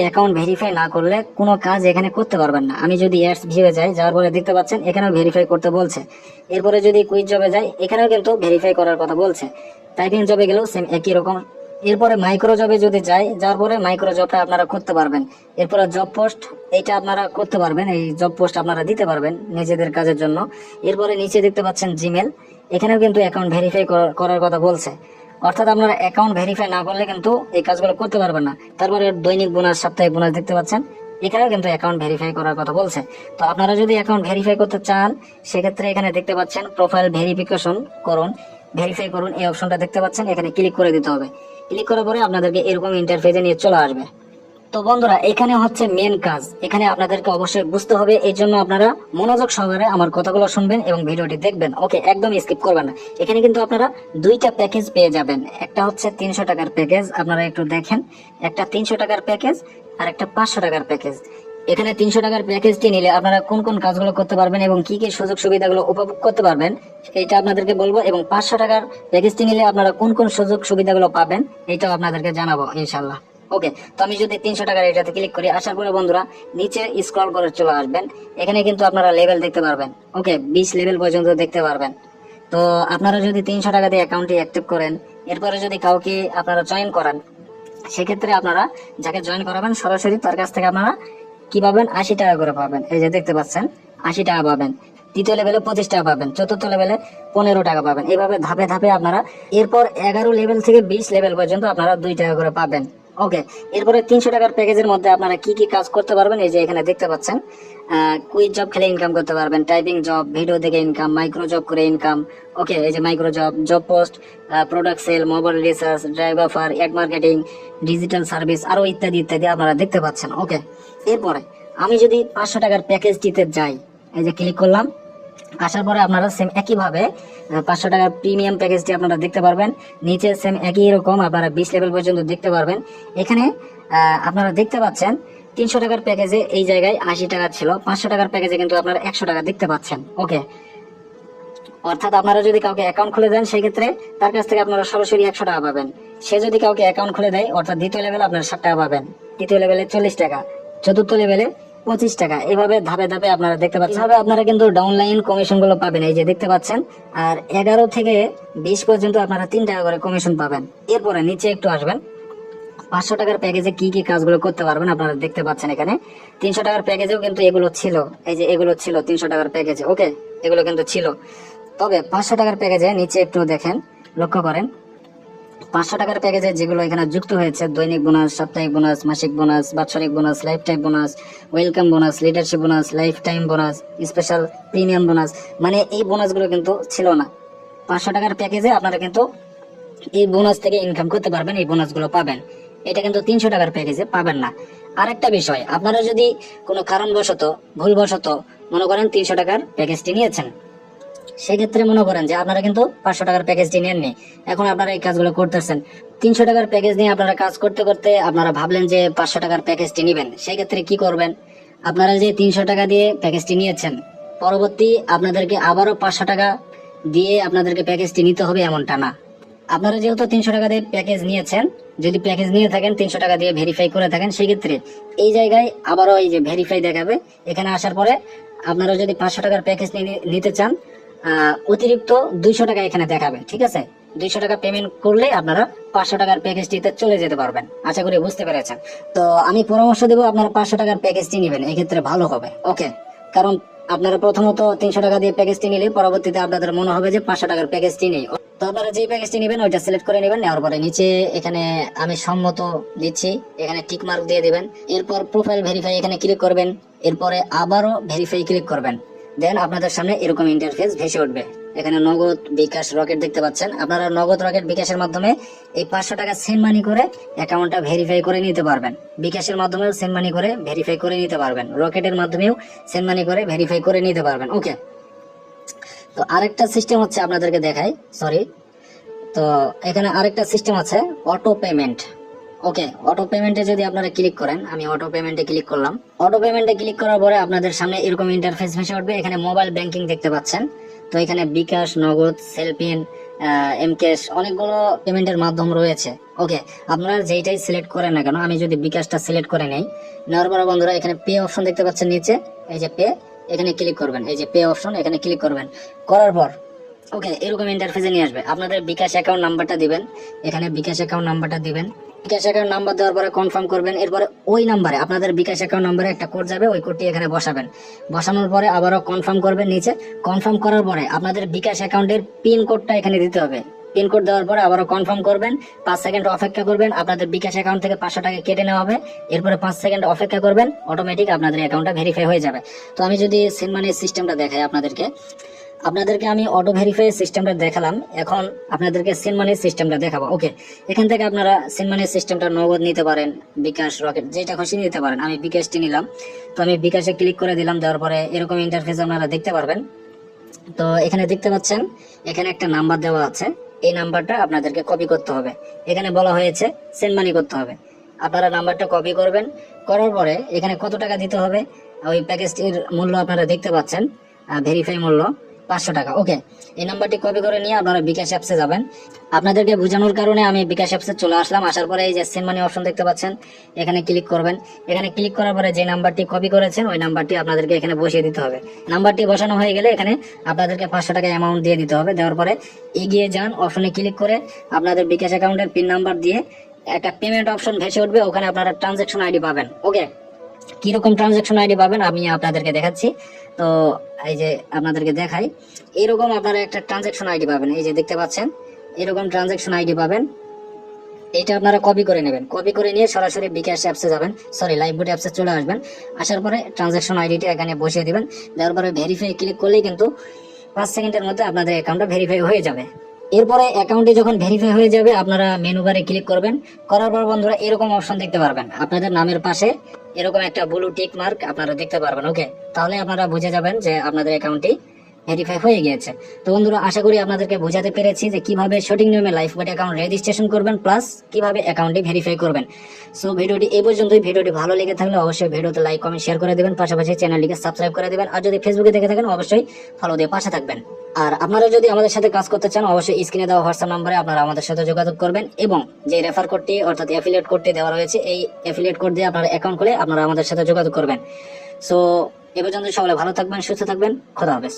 Account verify না করলে কোনো কাজ এখানে করতে পারবেন না। আমি যদি অ্যাডস ভিউয়ে যাই, যাওয়ার পরে দেখতে পাচ্ছেন এখানেও ভেরিফাই করতে বলছে। এরপরে যদি কুইজ জবে যাই, এখানেও কিন্তু ভেরিফাই করার কথা বলছে। টাইপিং জবে গেলেও সেম একই রকম। এরপরে মাইক্রো জবে যদি যাই, যাওয়ার পরে মাইক্রো জবটা আপনারা করতে পারবেন। এরপরে জব পোস্ট, এইটা আপনারা করতে পারবেন, এই জব পোস্ট আপনারা দিতে পারবেন নিজেদের কাজের জন্য। এরপরে নিচে দেখতে পাচ্ছেন জিমেল, এখানেও কিন্তু অ্যাকাউন্ট ভেরিফাই করার কথা বলছে। অর্থাৎ আপনারা অ্যাকাউন্ট ভেরিফাই না করলে কিন্তু এই কাজগুলো করতে পারবেন না। তারপরে দৈনিক বোনাস, সাপ্তাহিক বোনাস দেখতে পাচ্ছেন, এখানেও কিন্তু অ্যাকাউন্ট ভেরিফাই করার কথা বলছে। তো আপনারা যদি অ্যাকাউন্ট ভেরিফাই করতে চান, সেক্ষেত্রে এখানে দেখতে পাচ্ছেন প্রোফাইল ভেরিফিকেশন করুন, ভেরিফাই করুন, এই অপশনটা দেখতে পাচ্ছেন, এখানে ক্লিক করে দিতে হবে। ক্লিক করার পরে আপনাদেরকে এরকম ইন্টারফেসে নিয়ে চলে আসবে। তো বন্ধুরা, এখানে হচ্ছে মেন কাজ, এখানে আপনাদেরকে অবশ্যই বুঝতে হবে। এই জন্য আপনারা মনোযোগ সহকারে আমার কথাগুলো শুনবেন এবং ভিডিওটি দেখবেন। ওকে, একদম স্কিপ করবেন না। এখানে কিন্তু আপনারা দুইটা প্যাকেজ পেয়ে যাবেন। একটা হচ্ছে 300 টাকার প্যাকেজ, আপনারা একটু দেখেন, একটা 300 টাকার প্যাকেজ আর একটা 500 টাকার প্যাকেজ। এখানে 300 টাকার প্যাকেজটি নিলে আপনারা কোন কোন কাজগুলো করতে পারবেন এবং কি কি সুযোগ সুবিধাগুলো উপভোগ করতে পারবেন, এইটা আপনাদেরকে বলবো। এবং 500 টাকার প্যাকেজটি নিলে আপনারা কোন কোন সুযোগ সুবিধাগুলো পাবেন, এইটাও আপনাদেরকে জানাবো ইনশাল্লাহ। ওকে, তো আমি যদি 300 টাকার এটাতে ক্লিক করি, আসার পরে বন্ধুরা নিচে স্ক্রল করে চলে আসবেন। এখানে কিন্তু আপনারা লেভেল দেখতে পারবেন। ওকে, 20 লেভেল পর্যন্ত দেখতে পারবেন। তো আপনারা যদি 300 টাকা দিয়ে অ্যাকাউন্টটি অ্যাক্টিভ করেন, এরপরে যদি কাউকে আপনারা জয়েন করান, সেক্ষেত্রে আপনারা যাকে জয়েন করাবেন সরাসরি তার কাছ থেকে আপনারা কি পাবেন, 80 টাকা করে পাবেন। এই যে দেখতে পাচ্ছেন 80 টাকা পাবেন। তৃতীয় লেভেলে 25 টাকা পাবেন, চতুর্থ লেভেলে 15 টাকা পাবেন। এইভাবে ধাপে ধাপে আপনারা এরপর 11 লেভেল থেকে 20 লেভেল পর্যন্ত আপনারা 2 টাকা করে পাবেন। ওকে, এরপরে 300 টাকার প্যাকেজের মধ্যে আপনারা কি কি কাজ করতে পারবেন, এই যে এখানে দেখতে পাচ্ছেন। কুইজ জব খেলে ইনকাম করতে পারবেন, টাইপিং জব, ভিডিও দেখে ইনকাম, মাইক্রো জব করে ইনকাম। ওকে, এই যে micro job, job post, product sale, mobile research, drive offer, ad marketing, digital service, আরো ইত্যাদি ইত্যাদি আপনারা দেখতে পাচ্ছেন। ওকে, এরপরে আমি যদি 500 টাকার প্যাকেজটিতে যাই, এই যে ক্লিক করলাম, আসার পরে আপনারা সেম একইভাবে 500 টাকার প্রিমিয়াম প্যাকেজটি আপনারা দেখতে পারবেন। নিচে সেম একই রকম আপনারা 20 লেভেল পর্যন্ত দেখতে পারবেন। এখানে আপনারা দেখতে পাচ্ছেন 300 টাকার প্যাকেজে এই জায়গায় 80 টাকা ছিল, 500 টাকার প্যাকেজে কিন্তু আপনারা 100 টাকা দেখতে পাচ্ছেন। ওকে, অর্থাৎ আপনারা যদি কাউকে অ্যাকাউন্ট খুলে দেন, সেক্ষেত্রে তার কাছ থেকে আপনারা সরাসরি 100 টাকা পাবেন। সে যদি কাউকে অ্যাকাউন্ট খুলে দেয়, অর্থাৎ দ্বিতীয় লেভেলে আপনারা 60 টাকা পাবেন, তৃতীয় লেভেলে 40 টাকা, চতুর্থ লেভেলে 25 টাকা। এইভাবে ধাপে ধাপে আপনারা দেখতে পাচ্ছেন। এইভাবে আপনারা কিন্তু ডাউনলাইন কমিশন গুলো পাবেন, এই যে দেখতে পাচ্ছেন। আর 11 থেকে 20 পর্যন্ত আপনারা 3 টাকা করে কমিশন পাবেন। এরপরে নিচে একটু আসবেন, 500 টাকার প্যাকেজে কি কি কাজগুলো করতে পারবেন আপনারা দেখতে পাচ্ছেন এখানে। 300 টাকার প্যাকেজেও কিন্তু এগুলো ছিল, এই যে এগুলো ছিল 300 টাকার প্যাকেজে। ওকে, এগুলো কিন্তু ছিল। তবে 500 টাকার প্যাকেজে নিচে একটু দেখেন, লক্ষ্য করেন, 500 টাকার প্যাকেজে যেগুলো এখানে যুক্ত হয়েছে, দৈনিক বোনাস, সাপ্তাহিক বোনাস, মাসিক বোনাস, বাৎসরিক bonus, life time bonus, welcome bonus, leadership bonus, life time bonus, special premium bonus, মানে এই বোনাসগুলো কিন্তু ছিল না। 500 টাকার প্যাকেজে আপনারা কিন্তু এই বোনাস থেকে ইনকাম করতে পারবেন, এই বোনাসগুলো পাবেন। এটা কিন্তু 300 টাকার প্যাকেজে পাবেন না। আরেকটা বিষয়, আপনারা যদি কোনো কারণবশত, ভুলবশত মনে করেন 300 টাকার প্যাকেজটি নিয়েছেন, সেক্ষেত্রে মনে করেন যে আপনারা কিন্তু 500 টাকার প্যাকেজটি নেননি, এখন আপনারা এই কাজগুলো করতেছেন। 300 টাকার প্যাকেজ নিয়ে আপনারা কাজ করতে করতে আপনারা ভাবলেন যে 500 টাকার প্যাকেজটি নেবেন, সেই ক্ষেত্রে কি করবেন, আপনারা যে 300 টাকা দিয়ে প্যাকেজটি নিয়েছেন, পরবর্তী আপনাদেরকে আবারও 500 টাকা দিয়ে আপনাদেরকে প্যাকেজটি নিতে হবে এমনটা না। আপনারা যেহেতু 300 টাকা দিয়ে প্যাকেজ নিয়েছেন, যদি প্যাকেজ নিয়ে থাকেন 300 টাকা দিয়ে ভেরিফাই করে থাকেন, সেই ক্ষেত্রে এই জায়গায় আবারও এই যে ভেরিফাই দেখাবে। এখানে আসার পরে আপনারা যদি 500 টাকার প্যাকেজ নিতে চান, অতিরিক্ত 200 টাকা এখানে দেখাবে। ঠিক আছে, 200 টাকা পেমেন্ট করলে আপনারা 500 টাকার প্যাকেজটিতে চলে যেতে পারবেন। আশা করি বুঝতে পেরেছেন। তো আমি পরামর্শ দেবো আপনারা 500 টাকার প্যাকেজটি নেবেন, এক্ষেত্রে ভালো হবে। ওকে, কারণ আপনারা প্রথমত 300 টাকা দিয়ে প্যাকেজটি নিলে পরবর্তীতে আপনাদের মনে হবে যে 500 টাকার প্যাকেজটি নেই। তো আপনারা যে প্যাকেজটি নেবেন ওইটা সিলেক্ট করে নেবেন। নেওয়ার পরে নিচে এখানে আমি সম্মত দিচ্ছি, এখানে টিক মার্ক দিয়ে দিবেন। এরপর প্রোফাইল ভেরিফাই এখানে ক্লিক করবেন। এরপরে আবারও ভেরিফাই ক্লিক করবেন। দেন আপনাদের সামনে এরকম ইন্টারফেস ভেসে উঠবে। এখানে নগদ, বিকাশ, রকেট দেখতে পাচ্ছেন। আপনারা নগদ, রকেট, বিকাশের মাধ্যমে এই 500 টাকা সেন্ড মানি করে অ্যাকাউন্টটা ভেরিফাই করে নিতে পারবেন। বিকাশের মাধ্যমেও সেন্ড মানি করে ভেরিফাই করে নিতে পারবেন, রকেটের মাধ্যমেও সেন্ড মানি করে ভেরিফাই করে নিতে পারবেন। ওকে, তো আরেকটা সিস্টেম হচ্ছে আপনাদেরকে দেখাই, সরি। তো এখানে আরেকটা সিস্টেম আছে অটো পেমেন্ট। ওকে, অটো পেমেন্টে যদি আপনারা ক্লিক করেন, আমি অটো পেমেন্টে ক্লিক করলাম। অটো পেমেন্টে ক্লিক করার পরে আপনাদের সামনে এরকম ইন্টারফেস ভেসে উঠবে। এখানে মোবাইল ব্যাংকিং দেখতে পাচ্ছেন। তো এখানে বিকাশ, নগদ, সেলপিন, এমকেশ, অনেকগুলো পেমেন্টের মাধ্যম রয়েছে। ওকে, আপনারা যেইটাই সিলেক্ট করেন না কেন, আমি যদি বিকাশটা সিলেক্ট করে নেই, নেওয়ার পরে বন্ধুরা এখানে পে অপশন দেখতে পাচ্ছেন নিচে, এই যে পে, এখানে ক্লিক করবেন, এই যে পে অপশন এখানে ক্লিক করবেন। করার পর ওকে, এরকম ইন্টারফেসে নিয়ে আসবে। আপনাদের বিকাশ অ্যাকাউন্ট নাম্বারটা দিবেন, এখানে বিকাশ অ্যাকাউন্ট নাম্বারটা দিবেন। বিকাশ অ্যাকাউন্ট নাম্বার দেওয়ার পরে কনফার্ম করবেন। এরপরে ওই নাম্বারে, আপনাদের বিকাশ অ্যাকাউন্ট নাম্বারে একটা কোড যাবে, ওই কোডটি এখানে বসাবেন। বসানোর পরে আবারও কনফার্ম করবেন নিচে। কনফার্ম করার পরে আপনাদের বিকাশ অ্যাকাউন্টের পিন কোডটা এখানে দিতে হবে। পিন কোড দেওয়ার পরে আবারও কনফার্ম করবেন, 5 সেকেন্ড অপেক্ষা করবেন। আপনাদের বিকাশ অ্যাকাউন্ট থেকে 500 টাকা কেটে নেওয়া হবে। এরপরে 5 সেকেন্ড অপেক্ষা করবেন, অটোমেটিক আপনাদের অ্যাকাউন্টটা ভেরিফাই হয়ে যাবে। তো আমি যদি সেন্ড মানির সিস্টেমটা দেখাই আপনাদেরকে আমি অটো ভেরিফাই সিস্টেমটা দেখালাম, এখন আপনাদেরকে সেন্ড মানির সিস্টেমটা দেখাবো। ওকে, এখান থেকে আপনারা সেন্ড মানির সিস্টেমটা নগদ নিতে পারেন, বিকাশ, রকেট, যেটা খুশি নিতে পারেন। আমি বিকাশটি নিলাম, তো আমি বিকাশে ক্লিক করে দিলাম। দেওয়ার পরে এরকম ইন্টারফেস আপনারা দেখতে পারবেন। তো এখানে দেখতে পাচ্ছেন, এখানে একটা নাম্বার দেওয়া আছে, এই নাম্বারটা আপনাদেরকে কপি করতে হবে। এখানে বলা হয়েছে সেন্ড মানি করতে হবে, আপনারা নাম্বারটা কপি করবেন। করার পরে এখানে কত টাকা দিতে হবে, ওই প্যাকেজটির মূল্য আপনারা দেখতে পাচ্ছেন, ভেরিফাই মূল্য 500 টাকা। ওকে, এই নাম্বারটি কপি করে নিয়ে আপনারা বিকাশ অ্যাপসে যাবেন। আপনাদেরকে বোঝানোর কারণে আমি বিকাশ অ্যাপসে চলে আসলাম। আসার পরে এই যে সেন্ড মানি অপশন দেখতে পাচ্ছেন, এখানে ক্লিক করবেন। এখানে ক্লিক করার পরে যে নাম্বারটি কপি করেছেন ওই নাম্বারটি আপনাদেরকে এখানে বসিয়ে দিতে হবে। নাম্বারটি বসানো হয়ে গেলে এখানে আপনাদেরকে 500 টাকা অ্যামাউন্ট দিয়ে দিতে হবে। দেওয়ার পরে এগিয়ে যান অপশনে ক্লিক করে আপনাদের বিকাশ অ্যাকাউন্টের পিন নাম্বার দিয়ে একটা পেমেন্ট অপশন ভেসে উঠবে, ওখানে আপনারা ট্রানজাকশন আইডি পাবেন। ওকে, কিরকম ট্রানজাকশন আইডি পাবেন আমি আপনাদেরকে দেখাচ্ছি। তো এই যে আপনাদেরকে দেখাই, এরকম আপনারা একটা ট্রানজাকশন আইডি পাবেন, এই যে দেখতে পাচ্ছেন, এরকম ট্রানজাকশন আইডি পাবেন। এটা আপনারা কপি করে নেবেন, কপি করে নিয়ে সরাসরি বিকাশ অ্যাপসে যাবেন, সরি লাইভবুট অ্যাপসে চলে আসবেন। আসার পরে ট্রানজাকশন আইডিটা এখানে বসিয়ে দিবেন। দেওয়ার পরে ভেরিফাই ক্লিক করলেই কিন্তু 5 সেকেন্ডের মধ্যে আপনাদের অ্যাকাউন্টটা ভেরিফাই হয়ে যাবে। এরপরে অ্যাকাউন্টে যখন ভেরিফাই হয়ে যাবে আপনারা মেনু বারে ক্লিক করবেন। করার পর বন্ধুরা এরকম অপশন দেখতে পারবেন, আপনাদের নামের পাশে এরকম একটা ব্লু টিক মার্ক আপনারা দেখতে পারবেন। ওকে, তাহলে আপনারা বুঝে যাবেন যে আপনাদের অ্যাকাউন্টটি ভেরিফাই হয়ে গিয়েছে। তো বন্ধুরা আশা করি আপনাদেরকে বোঝাতে পেরেছি যে কিভাবে সঠিক নিয়মে লাইফবট অ্যাকাউন্ট রেজিস্ট্রেশন করবেন, প্লাস কিভাবে অ্যাকাউন্টটি ভেরিফাই করবেন। সো ভিডিওটি এই পর্যন্তই। ভিডিওটি ভালো লেগে থাকলে অবশ্যই ভিডিওতে লাইক, কমেন্ট, শেয়ার করে দেবেন, পাশাপাশি চ্যানেলটিকে সাবস্ক্রাইব করে দেবেন। আর যদি ফেসবুকে দেখে থাকেন অবশ্যই ফলো দিয়ে পাশে থাকবেন। আর আপনারা যদি আমাদের সাথে কাজ করতে চান অবশ্যই স্ক্রিনে দেওয়া হোয়াটসঅ্যাপ নম্বরে আপনারা আমাদের সাথে যোগাযোগ করবেন, এবং যে রেফার কোডটি অর্থাৎ অ্যাফিলিয়েট কোডটি দেওয়া রয়েছে এই অ্যাফিলিয়েট কোড দিয়ে আপনারা অ্যাকাউন্ট খুলে আপনারা আমাদের সাথে যোগাযোগ করবেন। সো এ পর্যন্ত সকলে ভালো থাকবেন, সুস্থ থাকবেন, খোদা হাফেজ।